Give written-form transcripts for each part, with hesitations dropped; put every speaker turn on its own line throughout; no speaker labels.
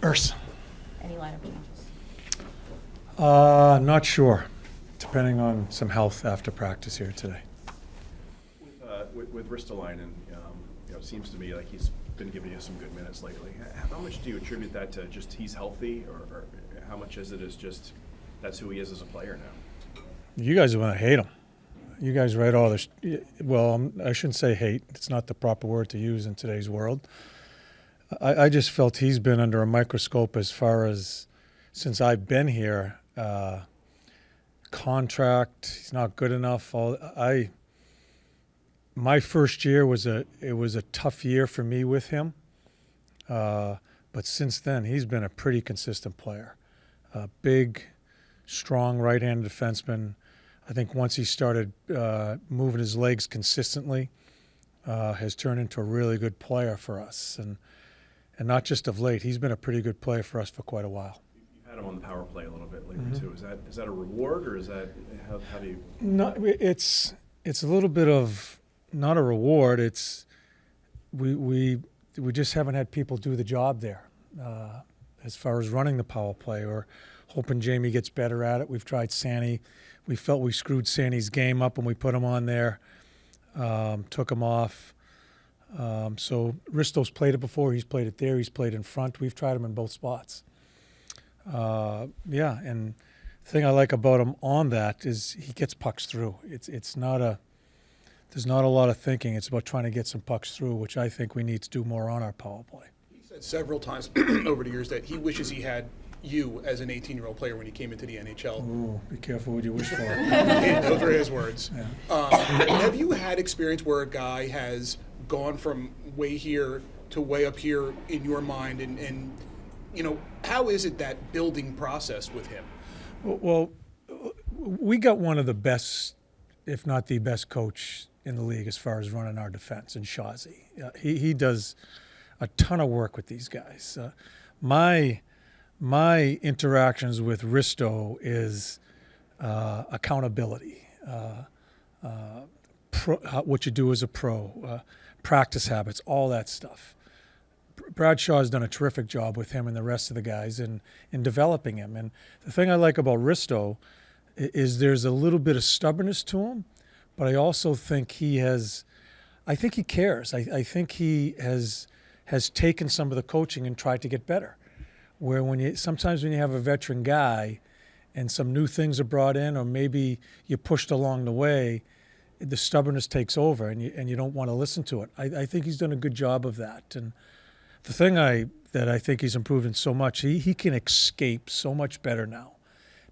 Urs.
Any lineup changes?
Not sure, depending on some health after practice here today.
With Ristolainen, it seems to me like he's been giving you some good minutes lately. How much do you attribute that to just he's healthy, or how much is it as just that's who he is as a player now?
You guys are going to hate him. You guys write all this. Well, I shouldn't say hate. It's not the proper word to use in today's world. I just felt he's been under a microscope as far as since I've been here. Contract, he's not good enough. My first year was a tough year for me with him, but since then he's been a pretty consistent player. Big, strong right-handed defenseman. I think once he started moving his legs consistently, has turned into a really good player for us, and not just of late. He's been a pretty good player for us for quite a while.
You've had him on the power play a little bit lately too. Is that a reward, or is that how do you?
No, it's a little bit of not a reward. It's we just haven't had people do the job there as far as running the power play or hoping Jamie gets better at it. We've tried Sandy. We felt we screwed Sandy's game up when we put him on there, took him off. So Risto's played it before. He's played it there. He's played in front. We've tried him in both spots. And the thing I like about him on that is he gets pucks through. There's not a lot of thinking. It's about trying to get some pucks through, which I think we need to do more on our power play.
He said several times over the years that he wishes he had you as an 18-year-old player when he came into the NHL.
Ooh, be careful what you wish for.
Those are his words.
Yeah.
Have you had experience where a guy has gone from way here to way up here in your mind, and how is it that building process with him?
Well, we got one of the best, if not the best coach in the league as far as running our defense in Shazi. He does a ton of work with these guys. My interactions with Risto is accountability, what you do as a pro, practice habits, all that stuff. Bradshaw's done a terrific job with him and the rest of the guys in developing him. And the thing I like about Risto is there's a little bit of stubbornness to him, but I also think he cares. I think he has taken some of the coaching and tried to get better. Where sometimes when you have a veteran guy and some new things are brought in, or maybe you're pushed along the way, the stubbornness takes over and you don't want to listen to it. I think he's done a good job of that. And the thing that I think he's improved in so much, he can escape so much better now,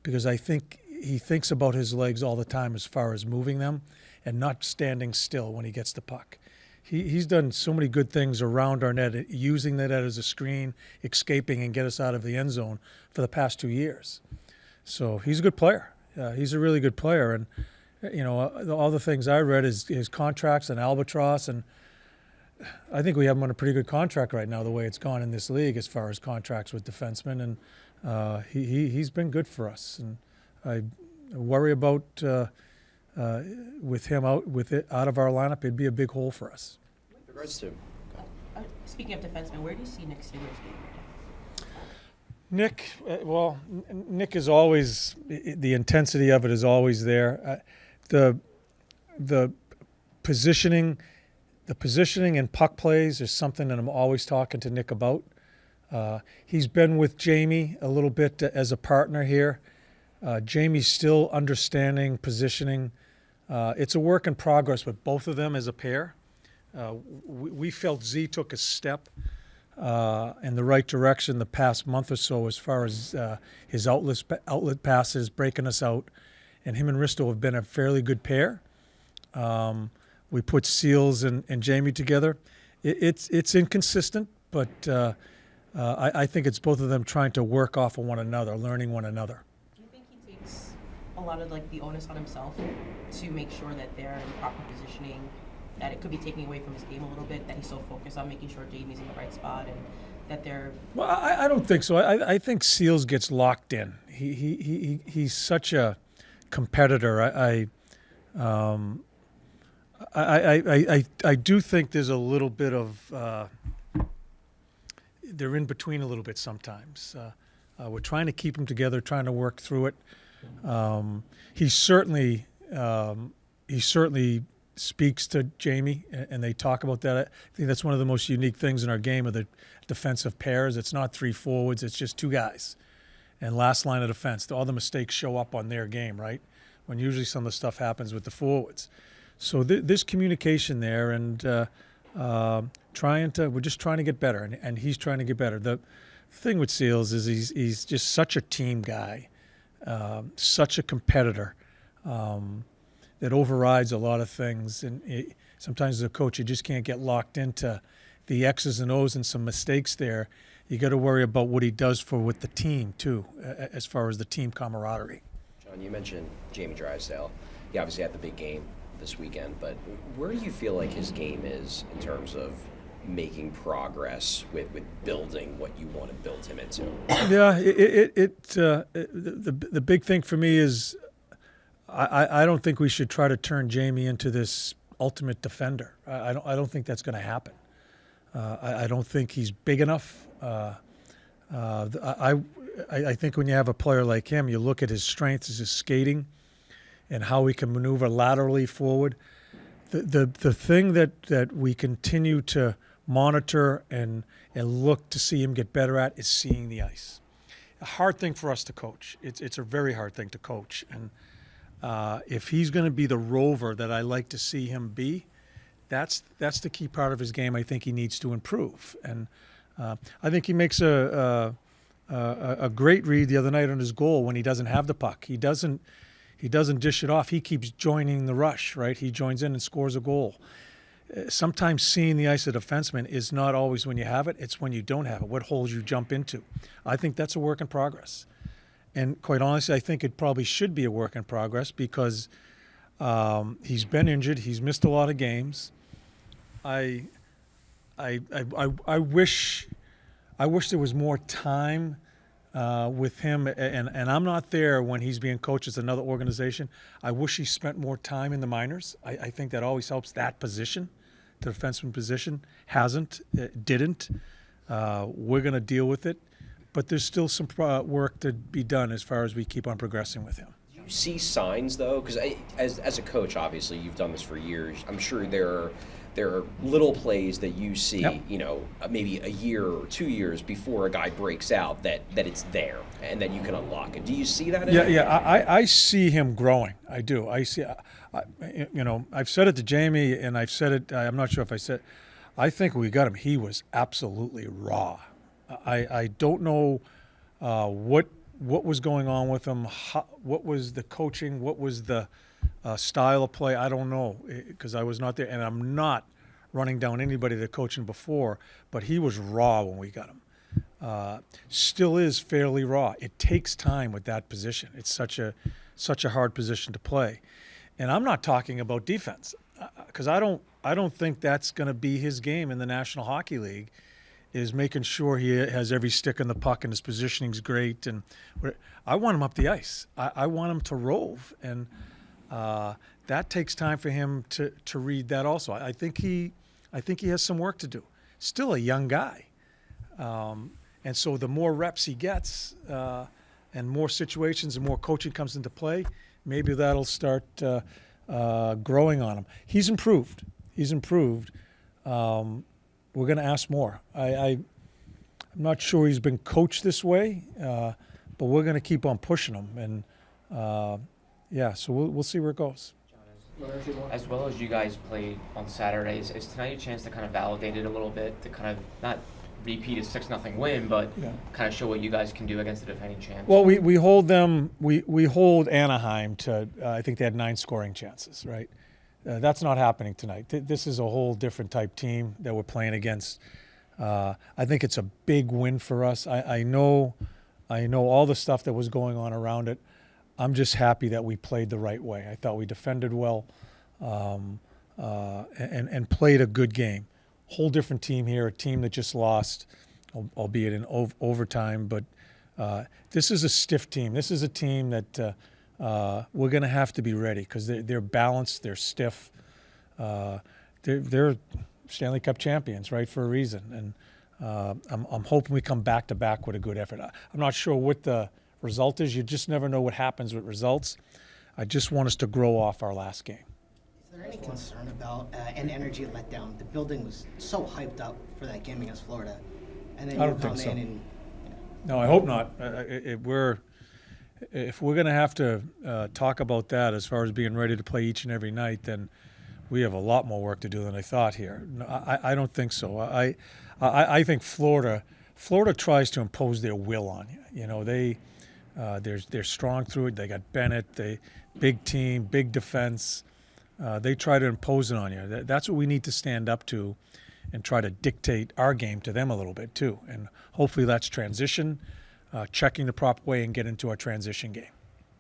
because I think he thinks about his legs all the time as far as moving them and not standing still when he gets the puck. He's done so many good things around our net, using the net as a screen, escaping and get us out of the end zone for the past 2 years. So he's a good player. He's a really good player. And, all the things I read is his contracts and Albatross, and I think we have him on a pretty good contract right now, the way it's gone in this league as far as contracts with defensemen. And he's been good for us. And I worry about with him out of our lineup, it'd be a big hole for us.
With regards to
Speaking of defensemen, where do you see Nick Seeler's game right now?
Nick, Nick is always, the intensity of it is always there. The positioning and puck plays is something that I'm always talking to Nick about. He's been with Jamie a little bit as a partner here. Jamie's still understanding positioning. It's a work in progress with both of them as a pair. We felt Z took a step in the right direction the past month or so as far as his outlet passes, breaking us out. And him and Risto have been a fairly good pair. We put Seals and Jamie together. It's inconsistent, but I think it's both of them trying to work off of one another, learning one another.
Do you think he takes a lot of the onus on himself to make sure that they're in proper positioning, that it could be taking away from his game a little bit, that he's so focused on making sure Jamie's in the right spot and that they're...
Well, I don't think so. I think Seals gets locked in. He's such a competitor. I do think there's a little bit of they're in between a little bit sometimes. We're trying to keep them together, trying to work through it. He certainly speaks to Jamie, and they talk about that. I think that's one of the most unique things in our game of the defensive pairs. It's not three forwards; it's just two guys, and last line of defense. All the mistakes show up on their game, right? When usually some of the stuff happens with the forwards. So there's communication there, and we're just trying to get better, and he's trying to get better. The thing with Seals is he's just such a team guy, such a competitor. That overrides a lot of things, and sometimes as a coach you just can't get locked into the X's and O's and some mistakes there. You got to worry about what he does with the team too, as far as the team camaraderie.
John, you mentioned Jamie Drysdale. He obviously had the big game this weekend, but where do you feel like his game is in terms of making progress with building what you want to build him into?
Yeah, the big thing for me is I don't think we should try to turn Jamie into this ultimate defender. I don't think that's going to happen. I don't think he's big enough. I think when you have a player like him, you look at his strengths, his skating, and how he can maneuver laterally forward. The thing that we continue to monitor and look to see him get better at is seeing the ice. A hard thing for us to coach. It's a very hard thing to coach, and if he's going to be the rover that I like to see him be, that's the key part of his game. I think he needs to improve, and I think he makes a great read the other night on his goal when he doesn't have the puck. He doesn't dish it off. He keeps joining the rush, right? He joins in and scores a goal. Sometimes seeing the ice of defenseman is not always when you have it. It's when you don't have it. What holes you jump into. I think that's a work in progress. And quite honestly, I think it probably should be a work in progress because he's been injured. He's missed a lot of games. I wish there was more time with him, and I'm not there when he's being coached as another organization. I wish he spent more time in the minors. I think that always helps that position, the defenseman position. Didn't. We're going to deal with it. But there's still some work to be done as far as we keep on progressing with him.
Do you see signs, though? Because as a coach, obviously, you've done this for years. I'm sure there are little plays that you see,
Yep.
Maybe a year or 2 years before a guy breaks out that it's there and that you can unlock it. Do you see that?
I see him growing. I do. I see. I've said it to Jamie, and I've said it. I'm not sure if I said. I think when we got him, he was absolutely raw. I don't know what was going on with him, what was the coaching, what was the style of play. I don't know because I was not there, and I'm not running down anybody that coached him before, but he was raw when we got him. Still is fairly raw. It takes time with that position. It's such a hard position to play. And I'm not talking about defense because I don't think that's going to be his game in the National Hockey League. Is making sure he has every stick in the puck and his positioning's great. And I want him up the ice. I want him to rove. And that takes time for him to read that also. I think he has some work to do. Still a young guy. And so the more reps he gets and more situations and more coaching comes into play, maybe that'll start growing on him. He's improved. We're going to ask more. I'm not sure he's been coached this way, but we're going to keep on pushing him. And, so we'll see where it goes.
As well as you guys played on Saturdays, is tonight a chance to kind of validate it a little bit, to kind of not repeat a 6-0 win, but kind of show what you guys can do against the defending champs?
Well, we hold them. We hold Anaheim to. I think they had 9 scoring chances, right? That's not happening tonight. This is a whole different type team that we're playing against. I think it's a big win for us. I know all the stuff that was going on around it. I'm just happy that we played the right way. I thought we defended well and played a good game. Whole different team here, a team that just lost, albeit in overtime. But this is a stiff team. This is a team that we're going to have to be ready because they're balanced, they're stiff. They're Stanley Cup champions, right, for a reason. I'm hoping we come back to back with a good effort. I'm not sure what the result is. You just never know what happens with results. I just want us to grow off our last game.
Is there any concern about an energy letdown? The building was so hyped up for that game against Florida, and then
I
you
don't
come
think so.
in and
No, I hope not. If we're going to have to talk about that as far as being ready to play each and every night, then we have a lot more work to do than I thought here. No, I don't think so. I think Florida tries to impose their will on you. You know, they're strong through it. They got Bennett, big team, big defense. They try to impose it on you. That's what we need to stand up to and try to dictate our game to them a little bit too. And hopefully that's transition, checking the proper way and get into our transition game.